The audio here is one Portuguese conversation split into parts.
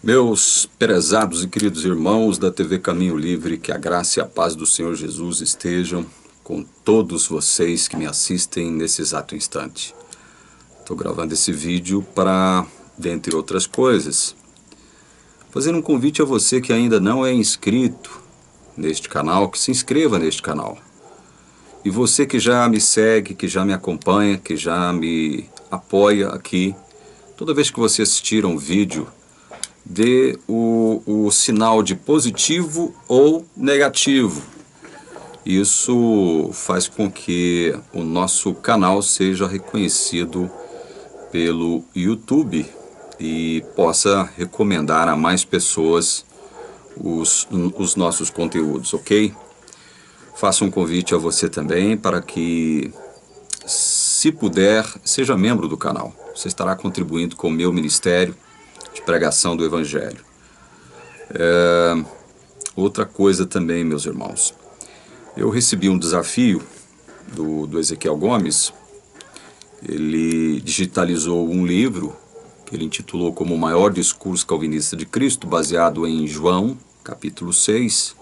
Meus prezados e queridos irmãos da TV Caminho Livre, que a graça e a paz do Senhor Jesus estejam com todos vocês que me assistem nesse exato instante. Estou gravando esse vídeo para, dentre outras coisas, fazer um convite a você que ainda não é inscrito neste canal, que se inscreva neste canal. E você que já me segue, que já me acompanha, que já me apoia aqui, toda vez que você assistir a um vídeo, dê o sinal de positivo ou negativo. Isso faz com que o nosso canal seja reconhecido pelo YouTube e possa recomendar a mais pessoas os nossos conteúdos, ok? Faço um convite a você também para que, se puder, seja membro do canal. Você estará contribuindo com o meu ministério de pregação do Evangelho. Outra coisa também, meus irmãos, eu recebi um desafio do Ezequiel Gomes. Ele digitalizou um livro que ele intitulou como O Maior Discurso Calvinista de Cristo, baseado em João, capítulo 6,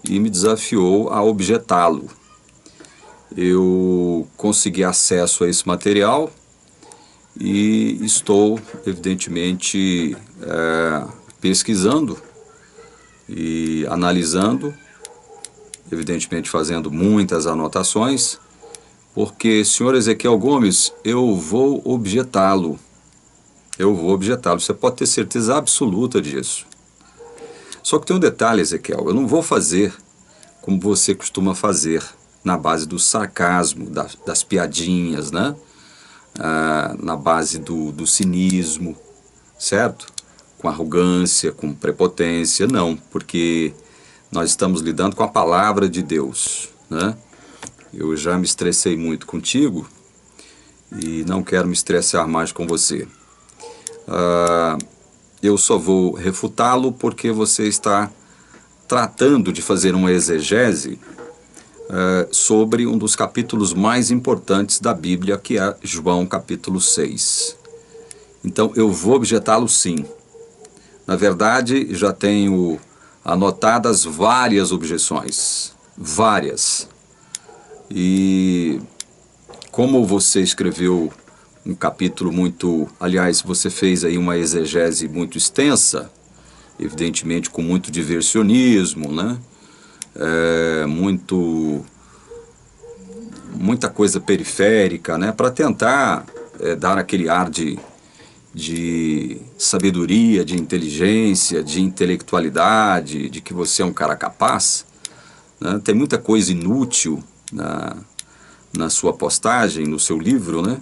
e me desafiou a objetá-lo. Eu consegui acesso a esse material e estou, evidentemente, pesquisando e analisando, evidentemente fazendo muitas anotações, porque, senhor Ezequiel Gomes, eu vou objetá-lo. Você pode ter certeza absoluta disso. Só que tem um detalhe, Ezequiel, eu não vou fazer como você costuma fazer, na base do sarcasmo, das piadinhas, né? Na base do cinismo, certo? Com arrogância, com prepotência, não, porque nós estamos lidando com a palavra de Deus, né? Eu já me estressei muito contigo e não quero me estressar mais com você. Eu só vou refutá-lo porque você está tratando de fazer uma exegese sobre um dos capítulos mais importantes da Bíblia, que é João capítulo 6. Então eu vou objetá-lo sim. Na verdade, já tenho anotadas várias objeções, várias. E como você escreveu um capítulo muito, aliás, você fez aí uma exegese muito extensa, evidentemente com muito diversionismo, né? Muita coisa periférica, né? Para tentar dar aquele ar de sabedoria, de inteligência, de intelectualidade, de que você é um cara capaz, né? Tem muita coisa inútil na sua postagem, no seu livro, né?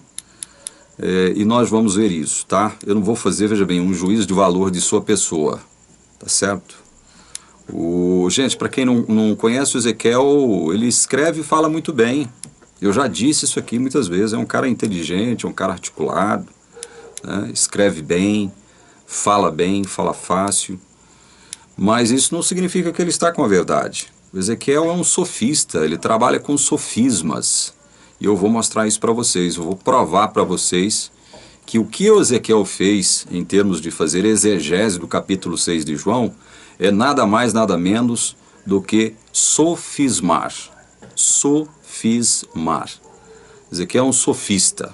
E nós vamos ver isso, tá? Eu não vou fazer, veja bem, um juízo de valor de sua pessoa, tá certo? Gente, para quem não conhece o Ezequiel, ele escreve e fala muito bem. Eu já disse isso aqui muitas vezes, é um cara inteligente, é um cara articulado, né? Escreve bem, fala fácil, mas isso não significa que ele está com a verdade. O Ezequiel é um sofista, ele trabalha com sofismas, e eu vou mostrar isso para vocês, eu vou provar para vocês que o que o Ezequiel fez em termos de fazer exegese do capítulo 6 de João é nada mais, nada menos do que sofismar. Sofismar. Ezequiel é um sofista,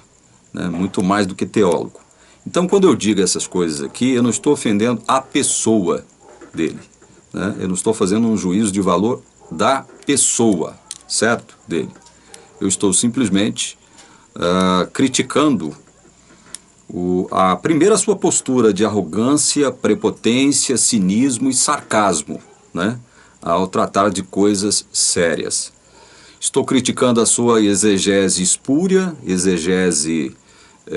né? Muito mais do que teólogo. Então, quando eu digo essas coisas aqui, eu não estou ofendendo a pessoa dele, né? Eu não estou fazendo um juízo de valor da pessoa, certo? Dele. Eu estou simplesmente criticando a primeira sua postura de arrogância, prepotência, cinismo e sarcasmo, né? Ao tratar de coisas sérias. Estou criticando a sua exegese espúria, exegese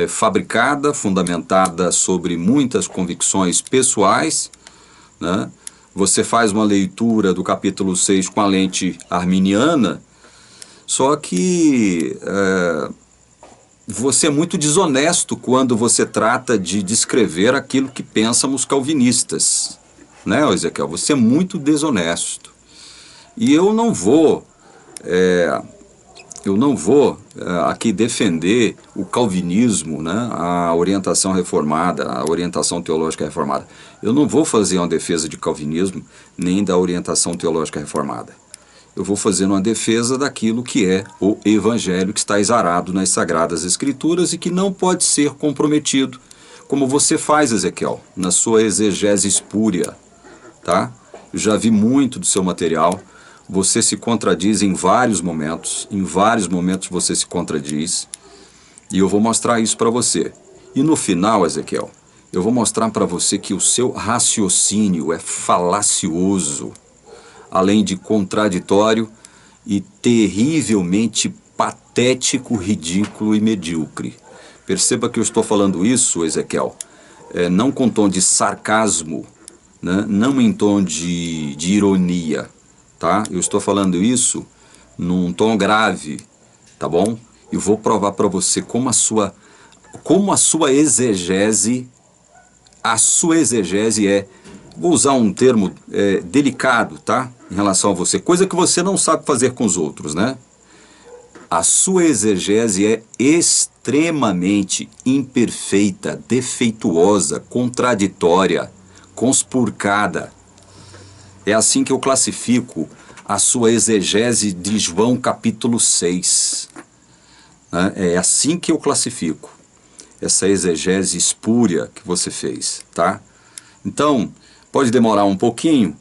fabricada, fundamentada sobre muitas convicções pessoais, né? Você faz uma leitura do capítulo 6 com a lente arminiana, só que você é muito desonesto quando você trata de descrever aquilo que pensam os calvinistas, né, Ezequiel? Você é muito desonesto. E eu não vou eu não vou aqui defender o calvinismo, né, a orientação reformada, a orientação teológica reformada. Eu não vou fazer uma defesa de calvinismo nem da orientação teológica reformada. Eu vou fazer uma defesa daquilo que é o evangelho que está exarado nas Sagradas Escrituras e que não pode ser comprometido, como você faz, Ezequiel, na sua exegese espúria, tá? Eu já vi muito do seu material. Você se contradiz em vários momentos você se contradiz, e eu vou mostrar isso para você. E no final, Ezequiel, eu vou mostrar para você que o seu raciocínio é falacioso, além de contraditório e terrivelmente patético, ridículo e medíocre. Perceba que eu estou falando isso, Ezequiel, não com tom de sarcasmo, né? Não em tom de ironia, tá? Eu estou falando isso num tom grave, tá bom? E vou provar para você como a sua exegese é, vou usar um termo delicado, tá? Em relação a você, coisa que você não sabe fazer com os outros, né? A sua exegese é extremamente imperfeita, defeituosa, contraditória, conspurcada. É assim que eu classifico a sua exegese de João capítulo 6. Né? É assim que eu classifico essa exegese espúria que você fez, tá? Então, pode demorar um pouquinho,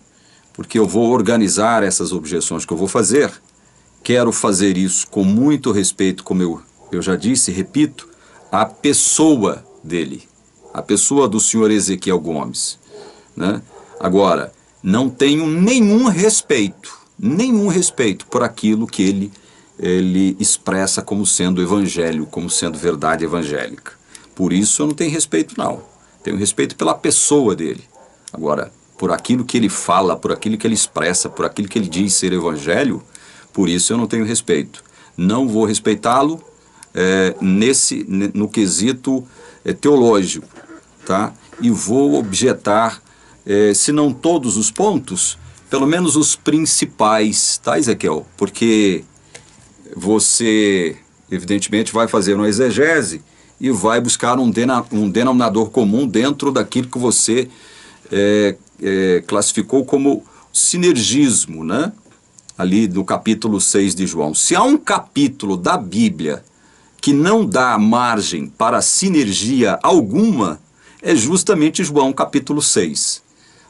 porque eu vou organizar essas objeções que eu vou fazer. Quero fazer isso com muito respeito, como eu já disse, repito, à pessoa dele, a pessoa do senhor Ezequiel Gomes, né? Agora, não tenho nenhum respeito por aquilo que ele expressa como sendo evangelho, como sendo verdade evangélica. Por isso eu não tenho respeito, não. Tenho respeito pela pessoa dele. Agora, por aquilo que ele fala, por aquilo que ele expressa, por aquilo que ele diz ser evangelho, por isso eu não tenho respeito. Não vou respeitá-lo no quesito teológico, tá? E vou objetar, se não todos os pontos, pelo menos os principais, tá, Ezequiel? Porque você, evidentemente, vai fazer uma exegese e vai buscar um denominador comum dentro daquilo que você classificou como sinergismo, né? Ali no capítulo 6 de João. Se há um capítulo da Bíblia que não dá margem para sinergia alguma, é justamente João capítulo 6.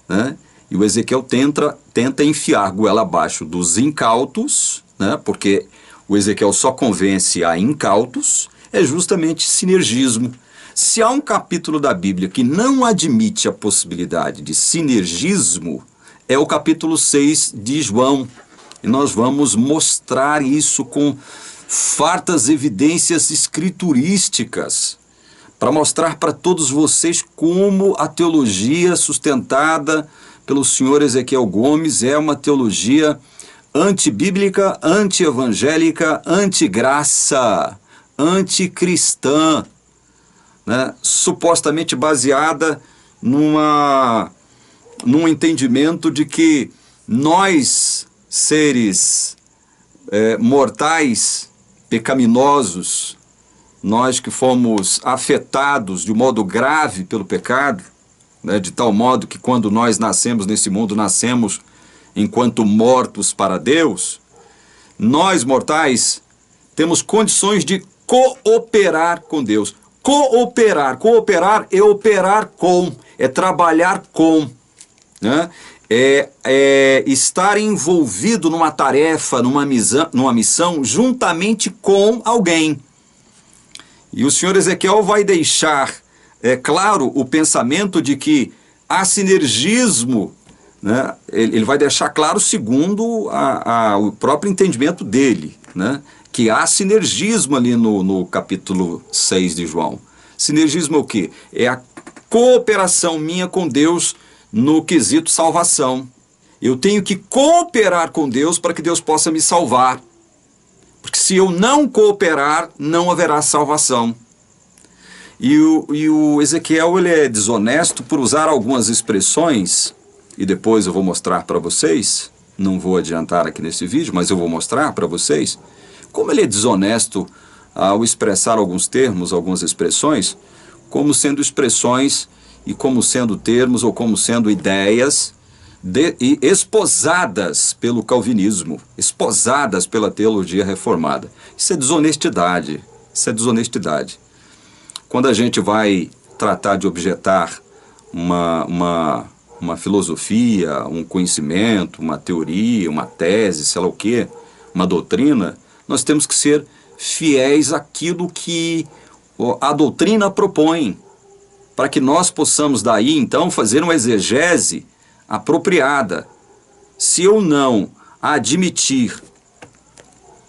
Né? E o Ezequiel tenta enfiar goela abaixo dos incautos, né? Porque o Ezequiel só convence a incautos, é justamente sinergismo. Se há um capítulo da Bíblia que não admite a possibilidade de sinergismo, é o capítulo 6 de João. E nós vamos mostrar isso com fartas evidências escriturísticas, para mostrar para todos vocês como a teologia sustentada pelo senhor Ezequiel Gomes é uma teologia antibíblica, anti-evangélica, anti-graça, anticristã, né? Supostamente baseada num entendimento de que nós, seres mortais, pecaminosos, nós que fomos afetados de modo grave pelo pecado, né, de tal modo que quando nós nascemos nesse mundo, nascemos enquanto mortos para Deus, nós mortais temos condições de cooperar com Deus. Cooperar é operar com, é trabalhar com, né? É estar envolvido numa tarefa, numa missão, juntamente com alguém. E o senhor Ezequiel vai deixar claro o pensamento de que há sinergismo, né? Ele vai deixar claro segundo o próprio entendimento dele, né? Que há sinergismo ali no capítulo 6 de João. Sinergismo é o quê? É a cooperação minha com Deus no quesito salvação. Eu tenho que cooperar com Deus para que Deus possa me salvar. Porque se eu não cooperar, não haverá salvação. E o Ezequiel, ele é desonesto por usar algumas expressões, e depois eu vou mostrar para vocês, não vou adiantar aqui nesse vídeo, mas eu vou mostrar para vocês, Como ele é desonesto ao expressar alguns termos, algumas expressões, como sendo expressões e como sendo termos ou como sendo ideias e esposadas pelo calvinismo, esposadas pela teologia reformada. Isso é desonestidade, isso é desonestidade. Quando a gente vai tratar de objetar uma filosofia, um conhecimento, uma teoria, uma tese, sei lá o quê, uma doutrina, nós temos que ser fiéis àquilo que a doutrina propõe, para que nós possamos daí, então, fazer uma exegese apropriada. Se eu não admitir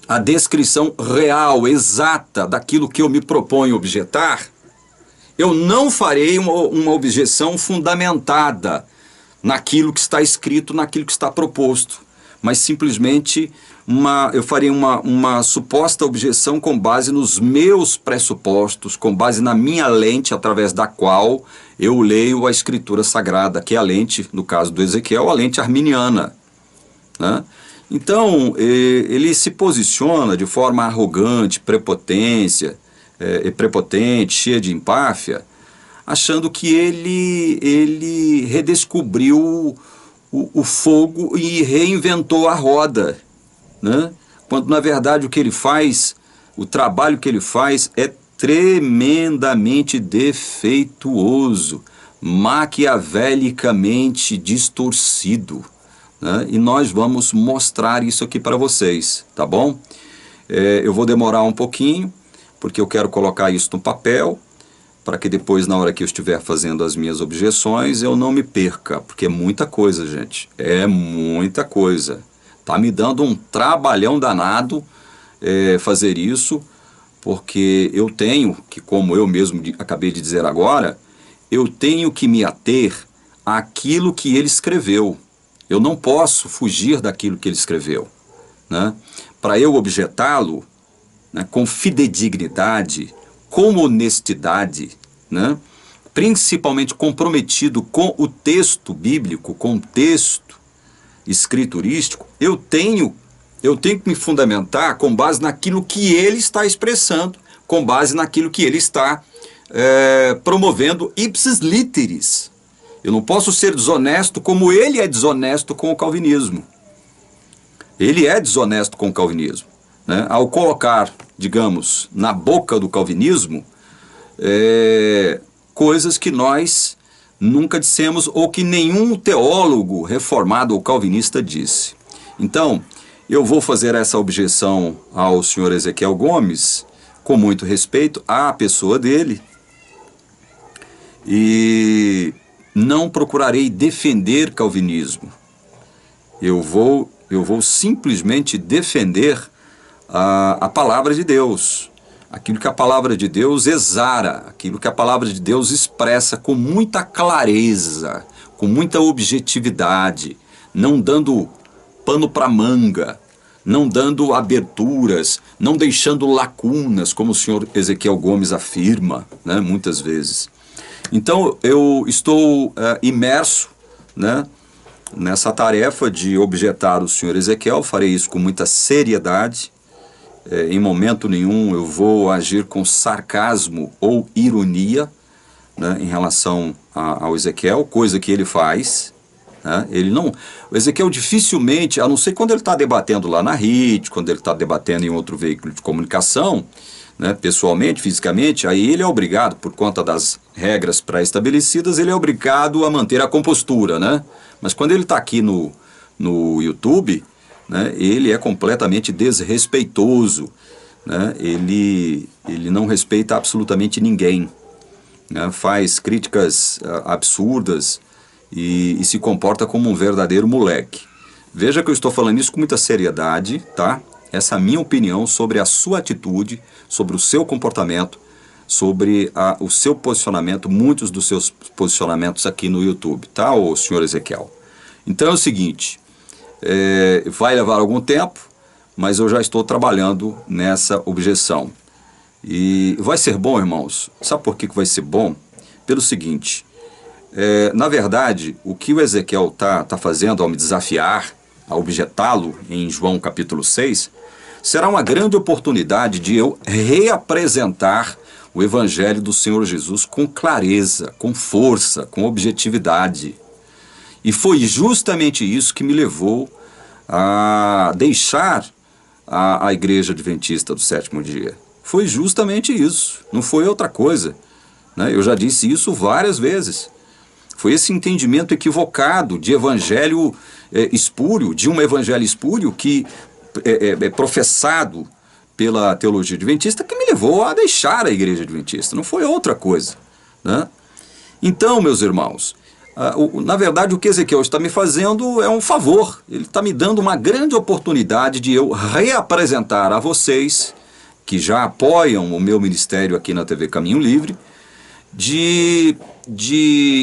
a descrição real, exata, daquilo que eu me proponho objetar, eu não farei uma objeção fundamentada naquilo que está escrito, naquilo que está proposto, mas simplesmente eu farei uma suposta objeção com base nos meus pressupostos, com base na minha lente através da qual eu leio a Escritura Sagrada, que é a lente, no caso do Ezequiel, a lente arminiana, né? Então, ele se posiciona de forma arrogante, prepotente, cheia de empáfia, achando que ele redescobriu o fogo e reinventou a roda, né? Quando na verdade o que ele faz, o trabalho que ele faz é tremendamente defeituoso, maquiavelicamente distorcido, né? E nós vamos mostrar isso aqui para vocês, tá bom? Eu vou demorar um pouquinho, porque eu quero colocar isso no papel, para que depois, na hora que eu estiver fazendo as minhas objeções, eu não me perca, porque é muita coisa, gente, é muita coisa. Tá me dando um trabalhão danado fazer isso, porque eu tenho que, como eu mesmo acabei de dizer agora, eu tenho que me ater àquilo que ele escreveu. Eu não posso fugir daquilo que ele escreveu, né? Para eu objetá-lo, né, com fidedignidade, com honestidade, né, principalmente comprometido com o texto bíblico, com o texto escriturístico, eu tenho que me fundamentar com base naquilo que ele está expressando, com base naquilo que ele está promovendo ipsis literis. Eu não posso ser desonesto como ele é desonesto com o calvinismo. Ele é desonesto com o calvinismo, né? Ao colocar, digamos, na boca do calvinismo coisas que nós nunca dissemos ou que nenhum teólogo reformado ou calvinista disse. Então, eu vou fazer essa objeção ao senhor Ezequiel Gomes, com muito respeito à pessoa dele, e não procurarei defender calvinismo. Eu vou simplesmente defender a palavra de Deus, aquilo que a palavra de Deus exara, aquilo que a palavra de Deus expressa com muita clareza, com muita objetividade, não dando pano para manga, não dando aberturas, não deixando lacunas, como o senhor Ezequiel Gomes afirma, né, muitas vezes. Então eu estou imerso, né, nessa tarefa de objetar o senhor Ezequiel. Farei isso com muita seriedade. Em momento nenhum eu vou agir com sarcasmo ou ironia, né, em relação ao Ezequiel, coisa que ele faz, né? O Ezequiel dificilmente, a não ser quando ele está debatendo lá na RIT, quando ele está debatendo em outro veículo de comunicação, né, pessoalmente, fisicamente, aí ele é obrigado, por conta das regras pré-estabelecidas, ele é obrigado a manter a compostura, né? Mas quando ele está aqui no YouTube, né, ele é completamente desrespeitoso, né? Ele não respeita absolutamente ninguém, né? Faz críticas absurdas e se comporta como um verdadeiro moleque. Veja que eu estou falando isso com muita seriedade, tá? Essa é a minha opinião sobre a sua atitude, sobre o seu comportamento, sobre o seu posicionamento, muitos dos seus posicionamentos aqui no YouTube, tá, ô senhor Ezequiel? Então é o seguinte, vai levar algum tempo, mas eu já estou trabalhando nessa objeção. E vai ser bom, irmãos. Sabe por que vai ser bom? Pelo seguinte, na verdade, o que o Ezequiel está fazendo ao me desafiar, a objetá-lo em João capítulo 6, será uma grande oportunidade de eu reapresentar o Evangelho do Senhor Jesus com clareza, com força, com objetividade. E foi justamente isso que me levou a deixar a Igreja Adventista do Sétimo Dia. Foi justamente isso, não foi outra coisa, né? Eu já disse isso várias vezes. Foi esse entendimento equivocado de evangelho espúrio, de um evangelho espúrio que é professado pela teologia adventista, que me levou a deixar a Igreja Adventista, não foi outra coisa, né? Então, meus irmãos, na verdade o que Ezequiel está me fazendo é um favor, ele está me dando uma grande oportunidade de eu reapresentar a vocês, que já apoiam o meu ministério aqui na TV Caminho Livre, de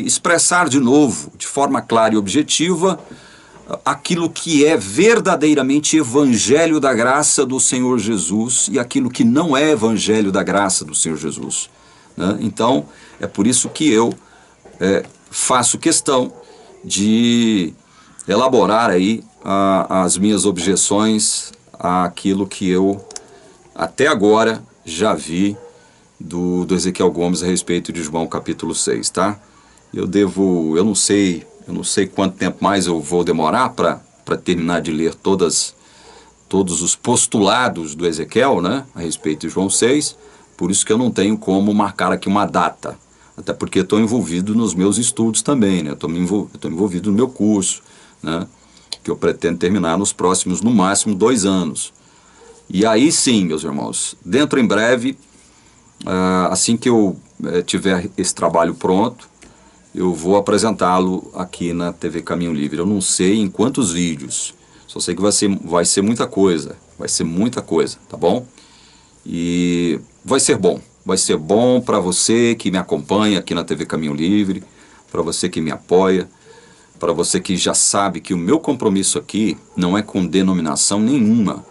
expressar de novo, de forma clara e objetiva, aquilo que é verdadeiramente evangelho da graça do Senhor Jesus e aquilo que não é evangelho da graça do Senhor Jesus, né? Então, é por isso que eu faço questão de elaborar aí as minhas objeções àquilo que eu até agora já vi do Ezequiel Gomes a respeito de João capítulo 6, tá? Eu não sei quanto tempo mais eu vou demorar para terminar de ler todos os postulados do Ezequiel, né, a respeito de João 6, por isso que eu não tenho como marcar aqui uma data, até porque estou envolvido nos meus estudos também, né, estou envolvido no meu curso, né, que eu pretendo terminar nos próximos, no máximo, 2 anos. E aí sim, meus irmãos, dentro em breve, assim que eu tiver esse trabalho pronto, eu vou apresentá-lo aqui na TV Caminho Livre. Eu não sei em quantos vídeos, só sei que vai ser muita coisa, tá bom? E vai ser bom para você que me acompanha aqui na TV Caminho Livre, para você que me apoia, para você que já sabe que o meu compromisso aqui não é com denominação nenhuma,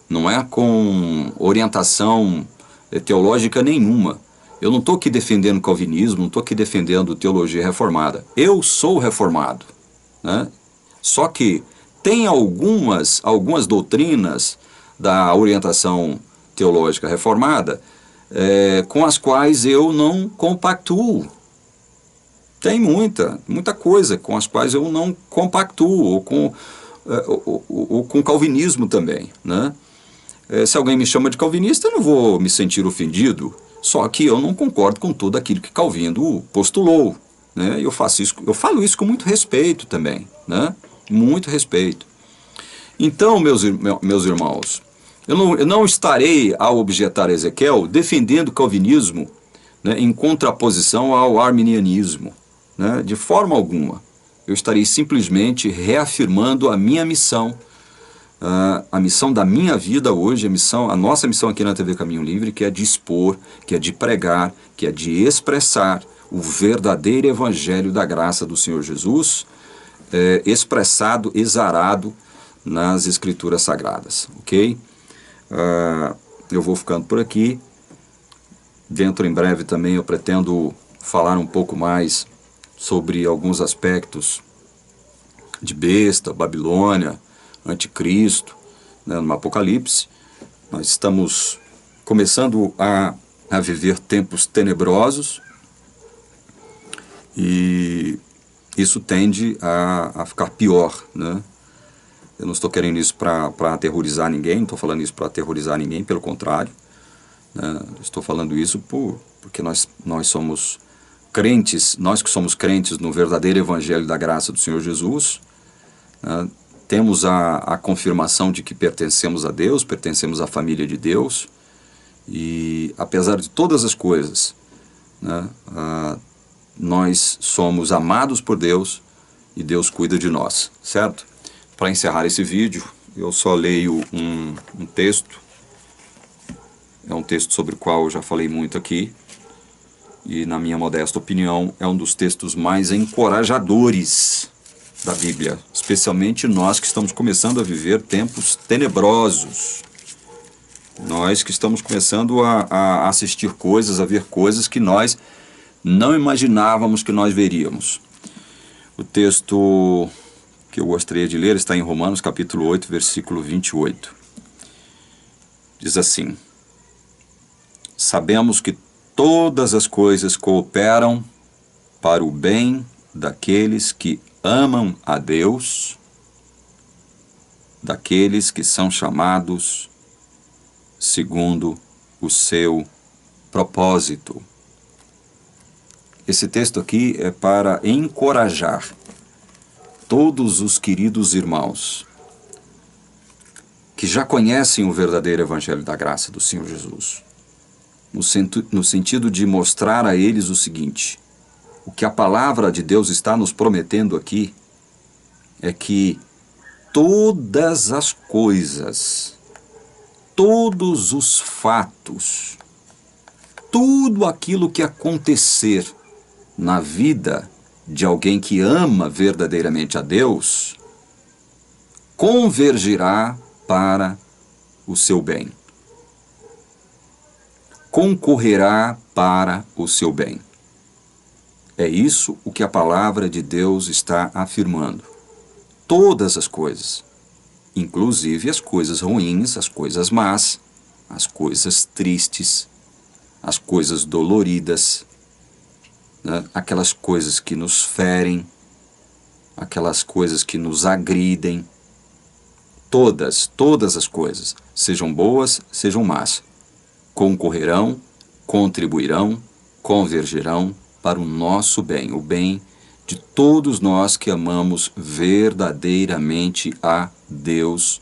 não é com orientação teológica nenhuma. Eu não estou aqui defendendo calvinismo, não estou aqui defendendo teologia reformada. Eu sou reformado, né? Só que tem algumas doutrinas da orientação teológica reformada com as quais eu não compactuo. Tem muita coisa com as quais eu não compactuo, ou com calvinismo também, né? Se alguém me chama de calvinista, eu não vou me sentir ofendido, só que eu não concordo com tudo aquilo que Calvino postulou, né? Eu falo isso com muito respeito também, né? Muito respeito. Então, meus irmãos, eu não estarei, ao objetar Ezequiel, defendendo o calvinismo, né, em contraposição ao arminianismo, né? De forma alguma. Eu estarei simplesmente reafirmando a minha missão, a missão da minha vida hoje, a nossa missão aqui na TV Caminho Livre, que é de expor, que é de pregar, que é de expressar o verdadeiro evangelho da graça do Senhor Jesus, expressado, exarado nas Escrituras Sagradas, ok? Eu vou ficando por aqui. Dentro em breve também eu pretendo falar um pouco mais sobre alguns aspectos de besta, Babilônia, Anticristo, né, no Apocalipse. Nós estamos começando a viver tempos tenebrosos e isso tende a ficar pior, né? Eu não estou querendo isso para aterrorizar ninguém, não estou falando isso para aterrorizar ninguém, pelo contrário, né? Estou falando isso porque nós somos crentes, nós que somos crentes no verdadeiro evangelho da graça do Senhor Jesus, né? Temos a confirmação de que pertencemos a Deus, pertencemos à família de Deus, e apesar de todas as coisas, né, nós somos amados por Deus e Deus cuida de nós, certo? Para encerrar esse vídeo, eu só leio um texto, é um texto sobre o qual eu já falei muito aqui, e na minha modesta opinião é um dos textos mais encorajadores da Bíblia, especialmente nós que estamos começando a viver tempos tenebrosos, nós que estamos começando a assistir coisas, a ver coisas que nós não imaginávamos que nós veríamos. O texto que eu gostaria de ler está em Romanos capítulo 8, versículo 28. Diz assim: sabemos que todas as coisas cooperam para o bem daqueles que amam a Deus, daqueles que são chamados segundo o seu propósito. Esse texto aqui é para encorajar todos os queridos irmãos que já conhecem o verdadeiro Evangelho da Graça do Senhor Jesus, no sentido de mostrar a eles o seguinte: o que a palavra de Deus está nos prometendo aqui é que todas as coisas, todos os fatos, tudo aquilo que acontecer na vida de alguém que ama verdadeiramente a Deus, convergirá para o seu bem. Concorrerá para o seu bem. É isso o que a palavra de Deus está afirmando. Todas as coisas, inclusive as coisas ruins, as coisas más, as coisas tristes, as coisas doloridas, né? Aquelas coisas que nos ferem, aquelas coisas que nos agridem, todas as coisas, sejam boas, sejam más, concorrerão, contribuirão, convergerão para o nosso bem, o bem de todos nós que amamos verdadeiramente a Deus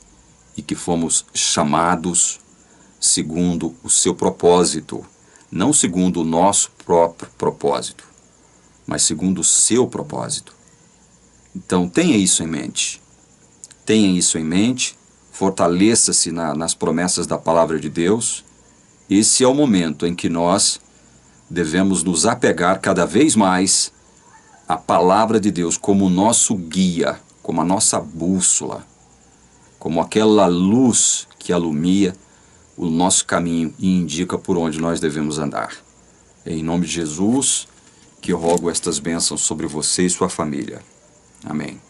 e que fomos chamados segundo o seu propósito, não segundo o nosso próprio propósito, mas segundo o seu propósito. Então tenha isso em mente. Tenha isso em mente, fortaleça-se nas promessas da palavra de Deus. Esse é o momento em que nós devemos nos apegar cada vez mais à palavra de Deus como nosso guia, como a nossa bússola, como aquela luz que alumia o nosso caminho e indica por onde nós devemos andar. É em nome de Jesus que eu rogo estas bênçãos sobre você e sua família. Amém.